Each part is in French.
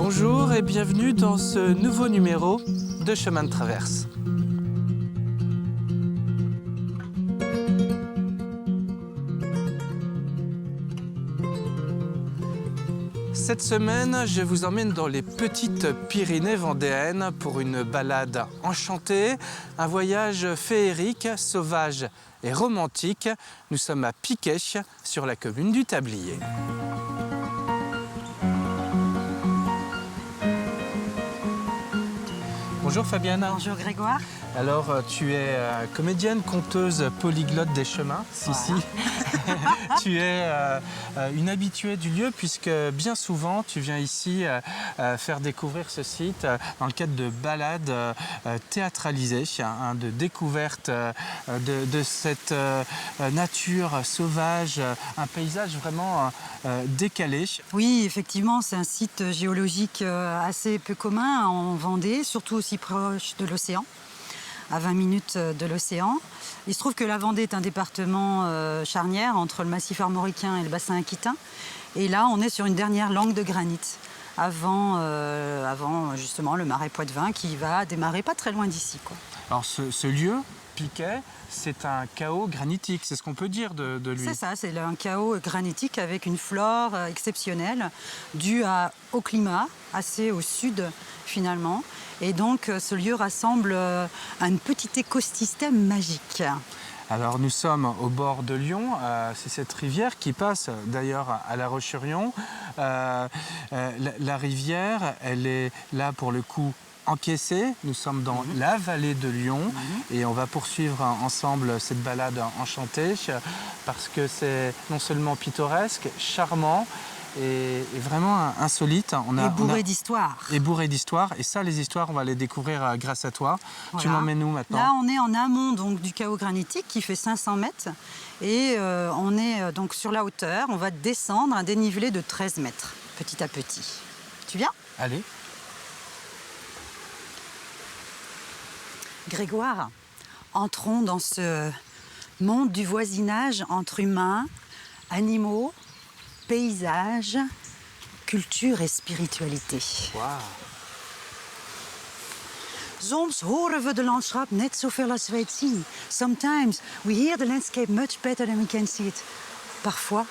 Bonjour et bienvenue dans ce nouveau numéro de Chemin de Traverse. Cette semaine, je vous emmène dans les petites Pyrénées vendéennes pour une balade enchantée, un voyage féerique, sauvage et romantique. Nous sommes à Piquet, sur la commune du Tablier. Bonjour Fabienne. Bonjour Grégoire. Alors, tu es comédienne, conteuse, polyglotte des chemins, Voilà. Tu es une habituée du lieu puisque bien souvent tu viens ici faire découvrir ce site dans le cadre de balades théâtralisées, de découverte de cette nature sauvage, un paysage vraiment décalé. Oui, effectivement, c'est un site géologique assez peu commun en Vendée, surtout aussi proche de l'océan, à 20 minutes de l'océan. Il se trouve que la Vendée est un département charnière entre le massif armoricain et le bassin aquitain. Et là, on est sur une dernière langue de granit, avant justement le marais Poitevin qui va démarrer pas très loin d'ici, quoi. Alors ce lieu, Piquet, c'est un chaos granitique, c'est ce qu'on peut dire de lui. C'est ça, c'est un chaos granitique avec une flore exceptionnelle due au climat, assez au sud finalement. Et donc ce lieu rassemble un petit écosystème magique. Alors nous sommes au bord de Lyon, c'est cette rivière qui passe d'ailleurs à La Roche-sur-Yon. La rivière, elle est là pour le coup encaissée. Nous sommes dans la vallée de Lyon et on va poursuivre ensemble cette balade enchantée parce que c'est non seulement pittoresque, charmant, et vraiment insolite. Et bourré d'histoire. Et bourré d'histoire. Et ça, les histoires, on va les découvrir grâce à toi. Voilà. Tu m'emmènes où maintenant? Là, on est en amont donc, du chaos granitique qui fait 500 mètres. Et on est donc sur la hauteur. On va descendre un dénivelé de 13 mètres, petit à petit. Tu viens? Allez. Grégoire, entrons dans ce monde du voisinage entre humains, animaux, paysage, culture et spiritualité. Wow. Soms horen we de landschap net zoveel als wij het zien. Sometimes we hear the landscape much better than we can see it. Parfois,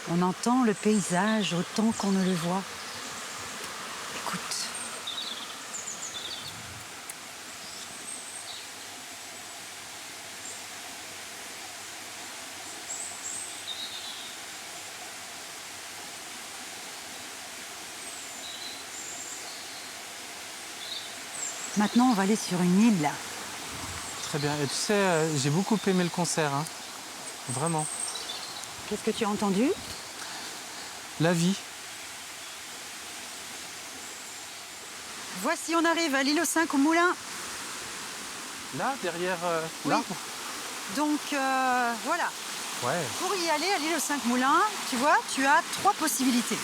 on entend le paysage autant qu'on ne le voit. Écoute. Maintenant, on va aller sur une île. Très bien. Et tu sais, j'ai beaucoup aimé le concert, hein. Vraiment. Qu'est-ce que tu as entendu? La vie. Voici, on arrive à l'île aux 5 au Moulin. Là, derrière Oui. l'arbre. Donc, voilà. Ouais. Pour y aller à l'île aux 5 Moulins, tu vois, tu as 3 possibilités.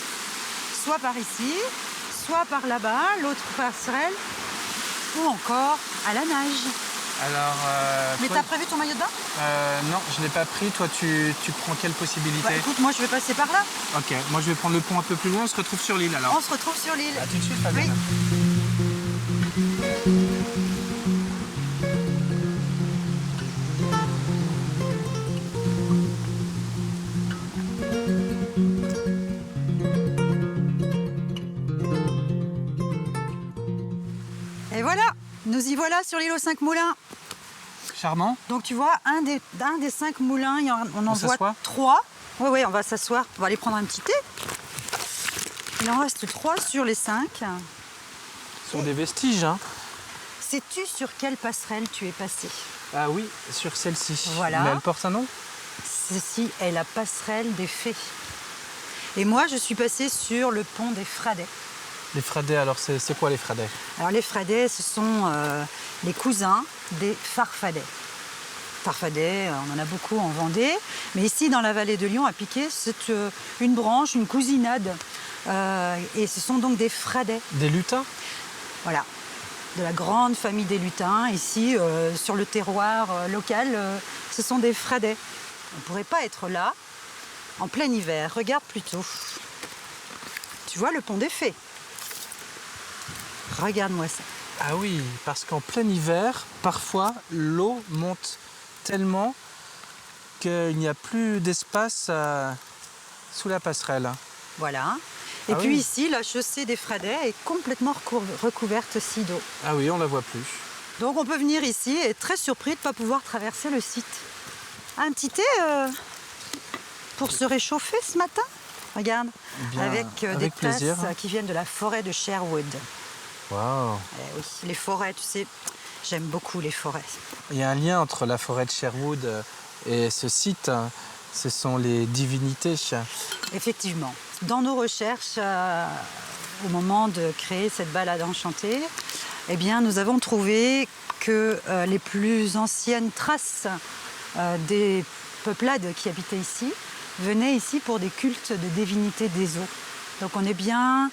Soit par ici, soit par là-bas, l'autre passerelle, ou encore à la nage. Alors, Mais toi... t'as prévu ton maillot de bain? Non, je ne l'ai pas pris. Toi, tu prends quelle possibilité? Bah, écoute, moi je vais passer par là. Ok, moi je vais prendre le pont un peu plus loin. On se retrouve sur l'île alors. On se retrouve sur l'île. À tout de suite, Fabienne. Et voilà, nous y voilà sur l'île aux 5 Moulins. Charmant. Donc tu vois, un des 5 moulins, on en voit s'assoit 3. Oui, on va s'asseoir. On va aller prendre un petit thé. Il en reste 3 sur les 5. Ce sont des vestiges, hein. Sais-tu sur quelle passerelle tu es passé? Ah oui, sur celle-ci. Voilà. Mais elle porte un nom? Ceci est la passerelle des fées. Et moi, je suis passée sur le pont des Fradets. Les Fradets, alors c'est quoi les Fradets? Alors les Fradets, ce sont les cousins des Farfadets. Farfadets, on en a beaucoup en Vendée. Mais ici, dans la vallée de Lyon, à Piquet, c'est une branche, une cousinade. Et ce sont donc des Fradets. Des lutins? Voilà. De la grande famille des lutins. Ici, sur le terroir local, ce sont des Fradets. On ne pourrait pas être là en plein hiver. Regarde plutôt. Tu vois le pont des Fées? Regarde-moi ça. Ah oui, parce qu'en plein hiver, parfois, l'eau monte tellement qu'il n'y a plus d'espace sous la passerelle. Voilà. Et Ah puis oui. ici, la chaussée des Fradets est complètement recouverte aussi d'eau. Ah oui, on la voit plus. Donc on peut venir ici et être très surpris de ne pas pouvoir traverser le site. Un petit thé pour se réchauffer ce matin? Regarde, Eh bien, avec des avec plaisir. tasses qui viennent de la forêt de Sherwood. Waouh. Eh oui, les forêts, tu sais, j'aime beaucoup les forêts. Il y a un lien entre la forêt de Sherwood et ce site. Ce sont les divinités. Effectivement. Dans nos recherches, au moment de créer cette balade enchantée, eh bien, nous avons trouvé que les plus anciennes traces des peuplades qui habitaient ici venaient ici pour des cultes de divinités des eaux. Donc on est bien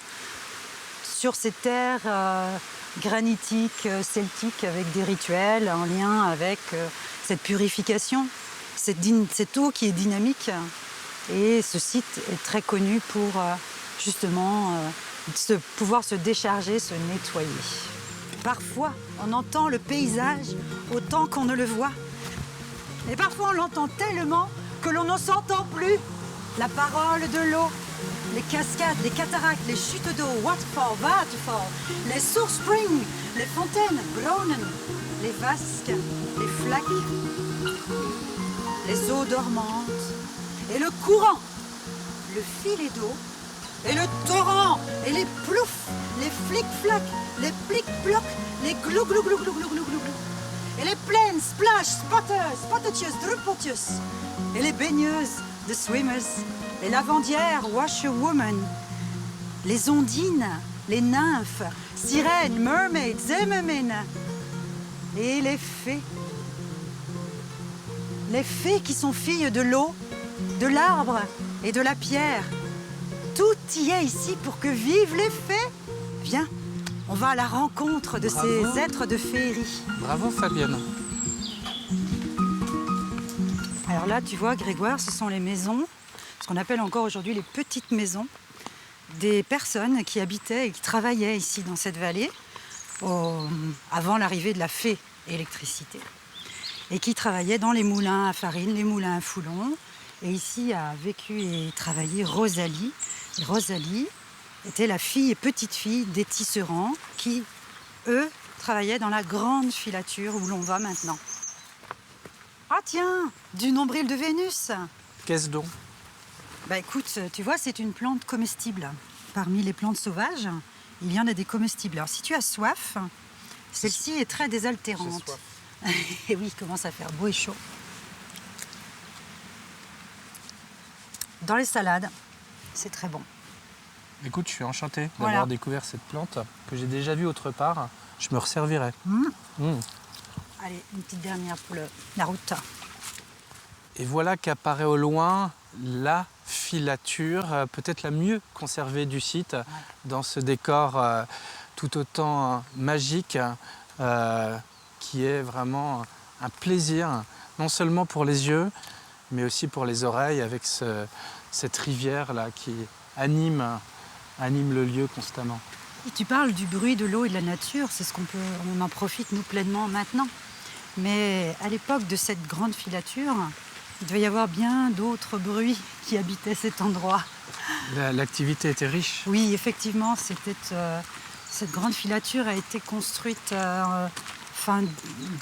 sur ces terres granitiques, celtiques, avec des rituels en lien avec cette purification, cette eau qui est dynamique. Et ce site est très connu pour justement pouvoir se décharger, se nettoyer. Parfois, on entend le paysage autant qu'on ne le voit. Et parfois, on l'entend tellement que l'on ne s'entend plus. La parole de l'eau, les cascades, les cataractes, les chutes d'eau, waterfall, waterfall, les sources spring, les fontaines, bronnen, les vasques, les flaques, les eaux dormantes, et le courant, le filet d'eau, et le torrent, et les ploufs, les flic-flac, les plic-ploc, les glou-glou-glou-glou-glou-glou-glou, et les plaines, splash, spotters, spottius, drupotius, et les baigneuses, the swimmers, les lavandières, washerwoman, les ondines, les nymphes, sirènes, mermaids, zémermines, et les fées. Les fées qui sont filles de l'eau, de l'arbre et de la pierre. Tout y est ici pour que vivent les fées. Viens, on va à la rencontre de Bravo. ces êtres de féerie. Bravo Fabienne. Alors là, tu vois, Grégoire, ce sont les maisons, ce qu'on appelle encore aujourd'hui les petites maisons, des personnes qui habitaient et qui travaillaient ici dans cette vallée avant l'arrivée de la fée électricité. Et qui travaillaient dans les moulins à farine, les moulins à foulon. Et ici a vécu et travaillé Rosalie. Et Rosalie était la fille et petite-fille des tisserands qui, eux, travaillaient dans la grande filature où l'on va maintenant. Ah tiens, du nombril de Vénus. Qu'est-ce donc? Bah écoute, tu vois, c'est une plante comestible. Parmi les plantes sauvages, il y en a des comestibles. Alors si tu as soif, celle-ci est très désaltérante. J'ai soif. Et oui, il commence à faire beau et chaud. Dans les salades, c'est très bon. Écoute, je suis enchanté Voilà. d'avoir découvert cette plante que j'ai déjà vue autre part. Je me resservirai. Allez, une petite dernière pour la route. Et voilà qu'apparaît au loin la filature, peut-être la mieux conservée du site, dans ce décor tout autant magique, qui est vraiment un plaisir, non seulement pour les yeux, mais aussi pour les oreilles, avec cette rivière-là qui anime le lieu constamment. Et tu parles du bruit de l'eau et de la nature, c'est on en profite nous pleinement maintenant. Mais à l'époque de cette grande filature, il devait y avoir bien d'autres bruits qui habitaient cet endroit. L'activité était riche. Oui, effectivement, cette grande filature a été construite fin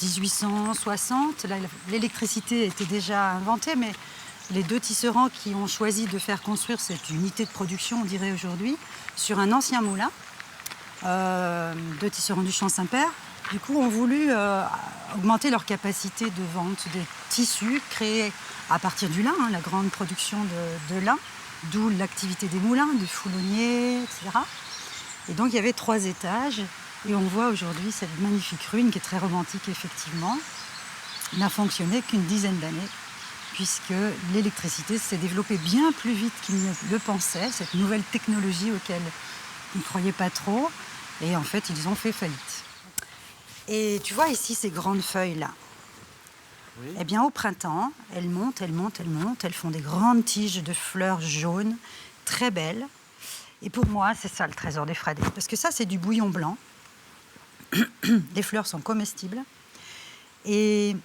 1860. L'électricité était déjà inventée, mais les deux tisserands qui ont choisi de faire construire cette unité de production, on dirait aujourd'hui, sur un ancien moulin, deux tisserands du Champ Saint-Père, du coup, ont voulu augmenter leur capacité de vente des tissus créés à partir du lin, la grande production de lin, d'où l'activité des moulins, des foulonniers, etc. Et donc, il y avait 3 étages. Et on voit aujourd'hui cette magnifique ruine qui est très romantique, effectivement. N'a fonctionné qu'une dizaine d'années, puisque l'électricité s'est développée bien plus vite qu'ils ne le pensaient, cette nouvelle technologie auquel ils ne croyaient pas trop. Et en fait, ils ont fait faillite. Et tu vois ici ces grandes feuilles-là. Oui. Eh bien, au printemps, elles montent, elles montent, elles montent. Elles font des grandes tiges de fleurs jaunes, très belles. Et pour moi, c'est ça le trésor des Fradets. Parce que ça, c'est du bouillon blanc. Les fleurs sont comestibles. Et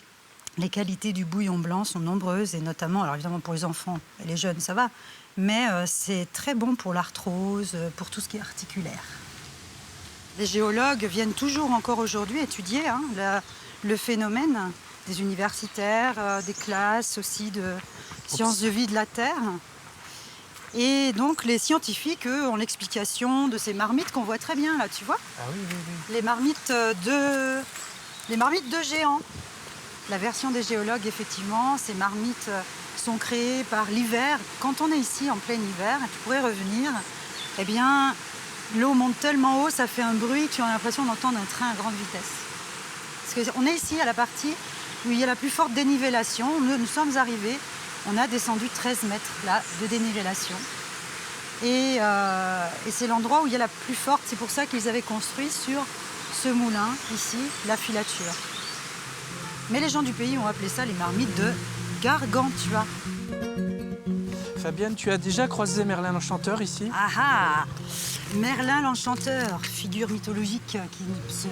les qualités du bouillon blanc sont nombreuses, et notamment, alors évidemment pour les enfants et les jeunes, ça va, mais c'est très bon pour l'arthrose, pour tout ce qui est articulaire. Les géologues viennent toujours encore aujourd'hui étudier le phénomène des universitaires, des classes aussi de sciences de vie de la Terre. Et donc les scientifiques, eux, ont l'explication de ces marmites qu'on voit très bien là, tu vois. Ah oui, oui, oui. Les marmites de géants. La version des géologues, effectivement, ces marmites sont créées par l'hiver. Quand on est ici en plein hiver, et tu pourrais revenir, eh bien, l'eau monte tellement haut, ça fait un bruit, tu as l'impression d'entendre un train à grande vitesse. Parce qu'on est ici à la partie où il y a la plus forte dénivellation. Nous sommes arrivés, on a descendu 13 mètres là, de dénivellation. Et c'est l'endroit où il y a la plus forte. C'est pour ça qu'ils avaient construit sur ce moulin, ici, la filature. Mais les gens du pays ont appelé ça les marmites de Gargantua. Fabienne, tu as déjà croisé Merlin l'Enchanteur ici? Ah ah! Merlin l'Enchanteur, figure mythologique qui se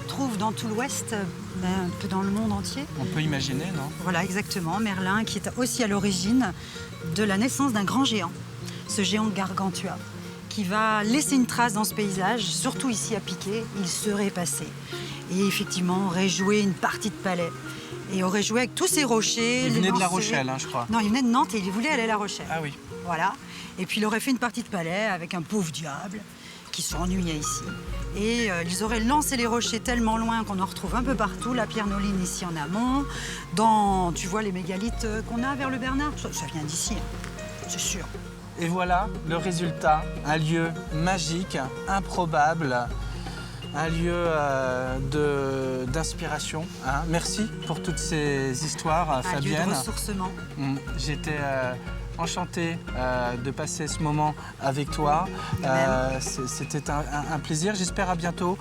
trouve dans tout l'Ouest, un peu dans le monde entier. On peut imaginer, non? Voilà, exactement. Merlin qui est aussi à l'origine de la naissance d'un grand géant, ce géant Gargantua, qui va laisser une trace dans ce paysage, surtout ici à Piquet, il serait passé. Et effectivement, aurait joué une partie de palais. Et aurait joué avec tous ces rochers. Il venait de La Rochelle, je crois. Non, il venait de Nantes et il voulait aller à La Rochelle. Ah oui. Voilà. Et puis il aurait fait une partie de palais avec un pauvre diable qui s'ennuyait ici. Et ils auraient lancé les rochers tellement loin qu'on en retrouve un peu partout. La pierre Noline ici en amont. Tu vois les mégalithes qu'on a vers le Bernard, ça vient d'ici, c'est sûr. Et voilà le résultat, un lieu magique, improbable, un lieu d'inspiration. Merci pour toutes ces histoires, Fabienne. Un lieu de ressourcement. J'étais enchanté de passer ce moment avec toi. C'était un plaisir. J'espère à bientôt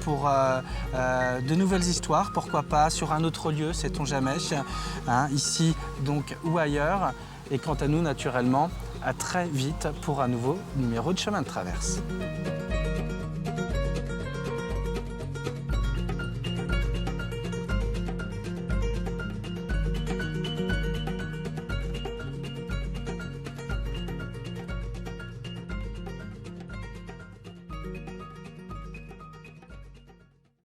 pour de nouvelles histoires. Pourquoi pas sur un autre lieu, sait-on jamais, ici donc ou ailleurs. Et quant à nous, naturellement, à très vite pour un nouveau numéro de Chemin de Traverse.